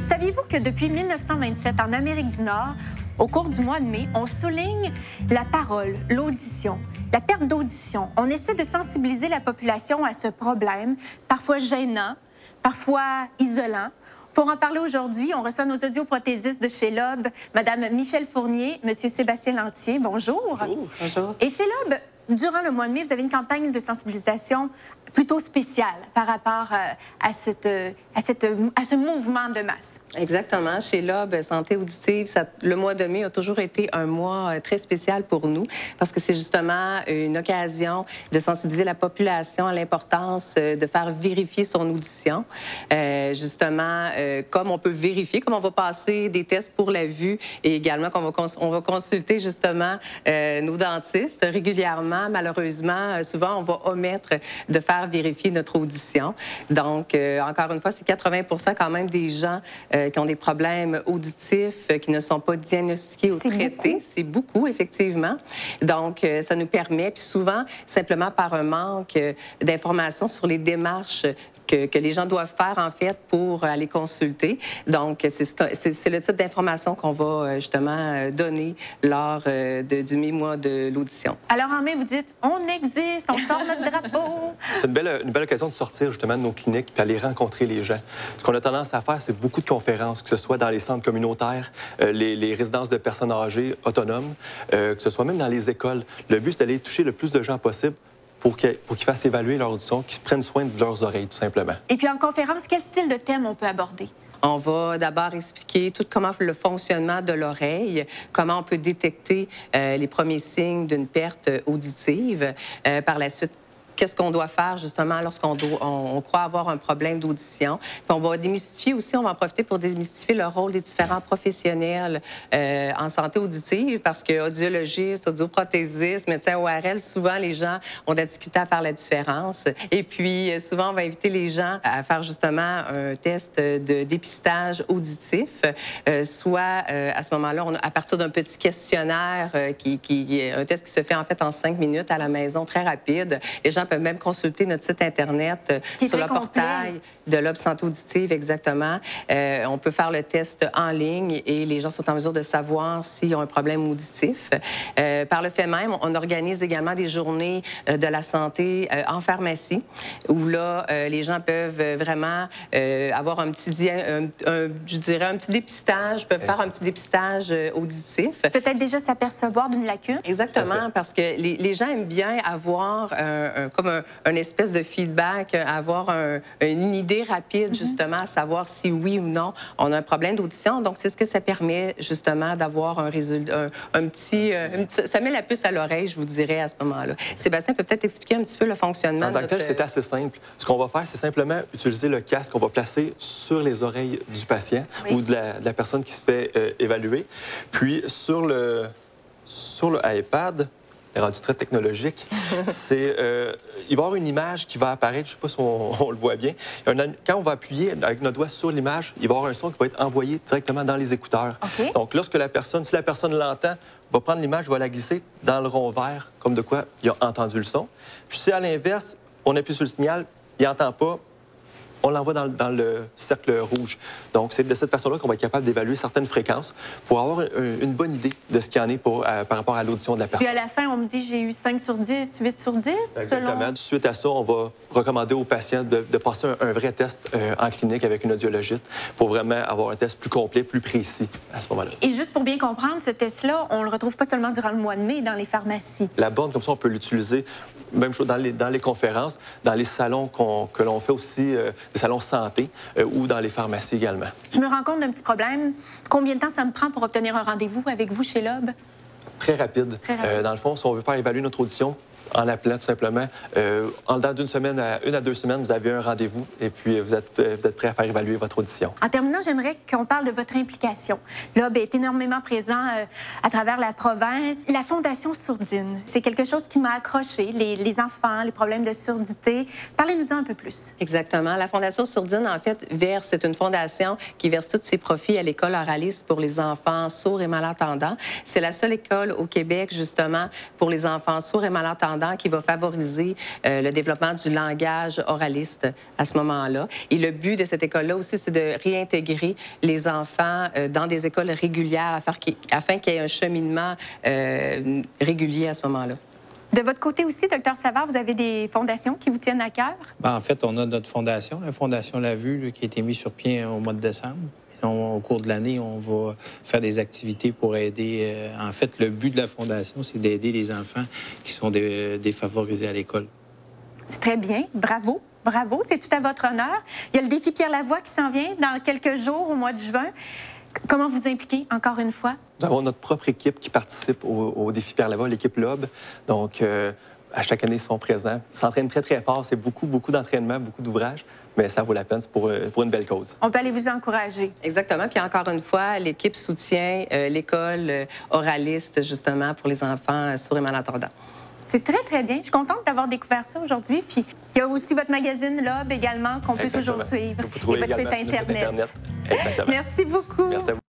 Saviez-vous que depuis 1927, en Amérique du Nord, au cours du mois de mai, on souligne la parole, l'audition, la perte d'audition. On essaie de sensibiliser la population à ce problème, parfois gênant, parfois isolant. Pour en parler aujourd'hui, on reçoit nos audioprothésistes de chez Lob, Mme Michèle Fournier, M. Sébastien Lantier. Bonjour. Bonjour. Bonjour. Et chez Lob, durant le mois de mai, vous avez une campagne de sensibilisation plutôt spéciale par rapport à ce mouvement de masse. Exactement. Chez Lob, Santé auditive, le mois de mai a toujours été un mois très spécial pour nous parce que c'est justement une occasion de sensibiliser la population à l'importance de faire vérifier son audition. Justement, comme on peut vérifier, comme on va passer des tests pour la vue et également on va consulter justement nos dentistes régulièrement. Malheureusement, souvent, on va omettre de faire vérifier notre audition. Donc, encore une fois, c'est 80% quand même des gens qui ont des problèmes auditifs qui ne sont pas diagnostiqués ou traités. C'est beaucoup, effectivement. Donc, ça nous permet, puis souvent, simplement par un manque d'informations sur les démarches que les gens doivent faire, en fait, pour aller consulter. Donc, c'est le type d'information qu'on va justement donner lors du mi-mois de l'audition. Alors, en mai, vous dites, on existe, on sort notre drapeau. C'est une belle occasion de sortir justement de nos cliniques puis aller rencontrer les gens. Ce qu'on a tendance à faire, c'est beaucoup de conférences, que ce soit dans les centres communautaires, les résidences de personnes âgées autonomes, que ce soit même dans les écoles. Le but, c'est d'aller toucher le plus de gens possible pour qu'ils fassent évaluer leur audition, qu'ils prennent soin de leurs oreilles, tout simplement. Et puis en conférence, quel style de thème on peut aborder? On va d'abord expliquer comment le fonctionnement de l'oreille, comment on peut détecter les premiers signes d'une perte auditive. Par la suite, qu'est-ce qu'on doit faire justement lorsqu'on croit avoir un problème d'audition. Puis on va démystifier aussi, on va en profiter pour démystifier le rôle des différents professionnels en santé auditive parce que audiologiste, audioprothésiste, médecin ORL, souvent les gens ont de la difficulté à faire la différence. Et puis souvent, on va inviter les gens à faire justement un test de dépistage auditif, soit à ce moment-là, à partir d'un petit questionnaire qui est un test qui se fait en fait en 5 minutes à la maison, très rapide. Les gens peuvent même consulter notre site Internet sur le portail de Lob Santé auditive, exactement. On peut faire le test en ligne et les gens sont en mesure de savoir s'ils ont un problème auditif. Par le fait même, on organise également des journées de la santé en pharmacie où là, les gens peuvent vraiment avoir un petit, je dirais, un petit dépistage, peuvent faire un petit dépistage auditif. Peut-être déjà s'apercevoir d'une lacune. Exactement, parce que les gens aiment bien avoir comme un espèce de feedback, avoir une idée rapide, justement, à savoir si oui ou non on a un problème d'audition. Donc, c'est ce que ça permet, justement, d'avoir un résultat, ça met la puce à l'oreille, je vous dirais, à ce moment-là. Sébastien peut peut-être expliquer un petit peu le fonctionnement. En tant que tel, c'est assez simple. Ce qu'on va faire, c'est simplement utiliser le casque qu'on va placer sur les oreilles du patient ou de la personne qui se fait évaluer. Puis, sur le iPad, rendu très technologique, il va y avoir une image qui va apparaître, je ne sais pas si on le voit bien. Quand on va appuyer avec notre doigt sur l'image, il va y avoir un son qui va être envoyé directement dans les écouteurs. Okay. Donc, si la personne l'entend, va prendre l'image, va la glisser dans le rond vert, comme de quoi il a entendu le son. Puis si à l'inverse, on appuie sur le signal, il n'entend pas, on l'envoie dans le cercle rouge. Donc, c'est de cette façon-là qu'on va être capable d'évaluer certaines fréquences pour avoir une bonne idée de ce qu'il y en est par rapport à l'audition de la personne. Puis à la fin, on me dit j'ai eu 5 sur 10, 8 sur 10, Exactement. Selon... Suite à ça, on va recommander aux patients de passer un vrai test en clinique avec une audiologiste pour vraiment avoir un test plus complet, plus précis à ce moment-là. Et juste pour bien comprendre, ce test-là, on ne le retrouve pas seulement durant le mois de mai dans les pharmacies. La borne, comme ça, on peut l'utiliser, même chose dans les conférences, dans les salons que l'on fait aussi, des salons santé ou dans les pharmacies également. Je me rends compte d'un petit problème. Combien de temps ça me prend pour obtenir un rendez-vous avec vous chez Lob? Très rapide. Dans le fond, si on veut faire évaluer notre audition, en appelant tout simplement, en dedans d'une semaine à 1 à 2 semaines, vous avez un rendez-vous et puis vous êtes prêt à faire évaluer votre audition. En terminant, j'aimerais qu'on parle de votre implication. Lob est énormément présent à travers la province. La Fondation Sourdine, c'est quelque chose qui m'a accroché, les enfants, les problèmes de surdité. Parlez-nous-en un peu plus. Exactement. La Fondation Sourdine, en fait, c'est une fondation qui verse tous ses profits à l'école oraliste pour les enfants sourds et malentendants. C'est la seule école école au Québec, justement, pour les enfants sourds et malentendants qui va favoriser le développement du langage oraliste à ce moment-là. Et le but de cette école-là aussi, c'est de réintégrer les enfants dans des écoles régulières afin qu'il y ait un cheminement régulier à ce moment-là. De votre côté aussi, Dr Savard, vous avez des fondations qui vous tiennent à cœur? En fait, on a notre fondation, la Fondation La Vue, qui a été mise sur pied au mois de décembre. Au cours de l'année, on va faire des activités pour aider. En fait, le but de la Fondation, c'est d'aider les enfants qui sont défavorisés à l'école. C'est très bien. Bravo. Bravo. C'est tout à votre honneur. Il y a le défi Pierre Lavoie qui s'en vient dans quelques jours, au mois de juin. Comment vous impliquez, encore une fois? Nous avons notre propre équipe qui participe au défi Pierre Lavoie, l'équipe LOB. Donc, à chaque année, ils sont présents. Ils s'entraînent très, très fort. C'est beaucoup d'entraînement, beaucoup d'ouvrages. Mais ça vaut la peine, c'est pour une belle cause. On peut aller vous encourager. Exactement. Puis encore une fois, l'équipe soutient l'école oraliste, justement, pour les enfants sourds et malentendants. C'est très, très bien. Je suis contente d'avoir découvert ça aujourd'hui. Puis, il y a aussi votre magazine LOB également qu'on peut toujours suivre. Vous pouvez et votre site Internet. Exactement. Merci beaucoup. Merci à vous.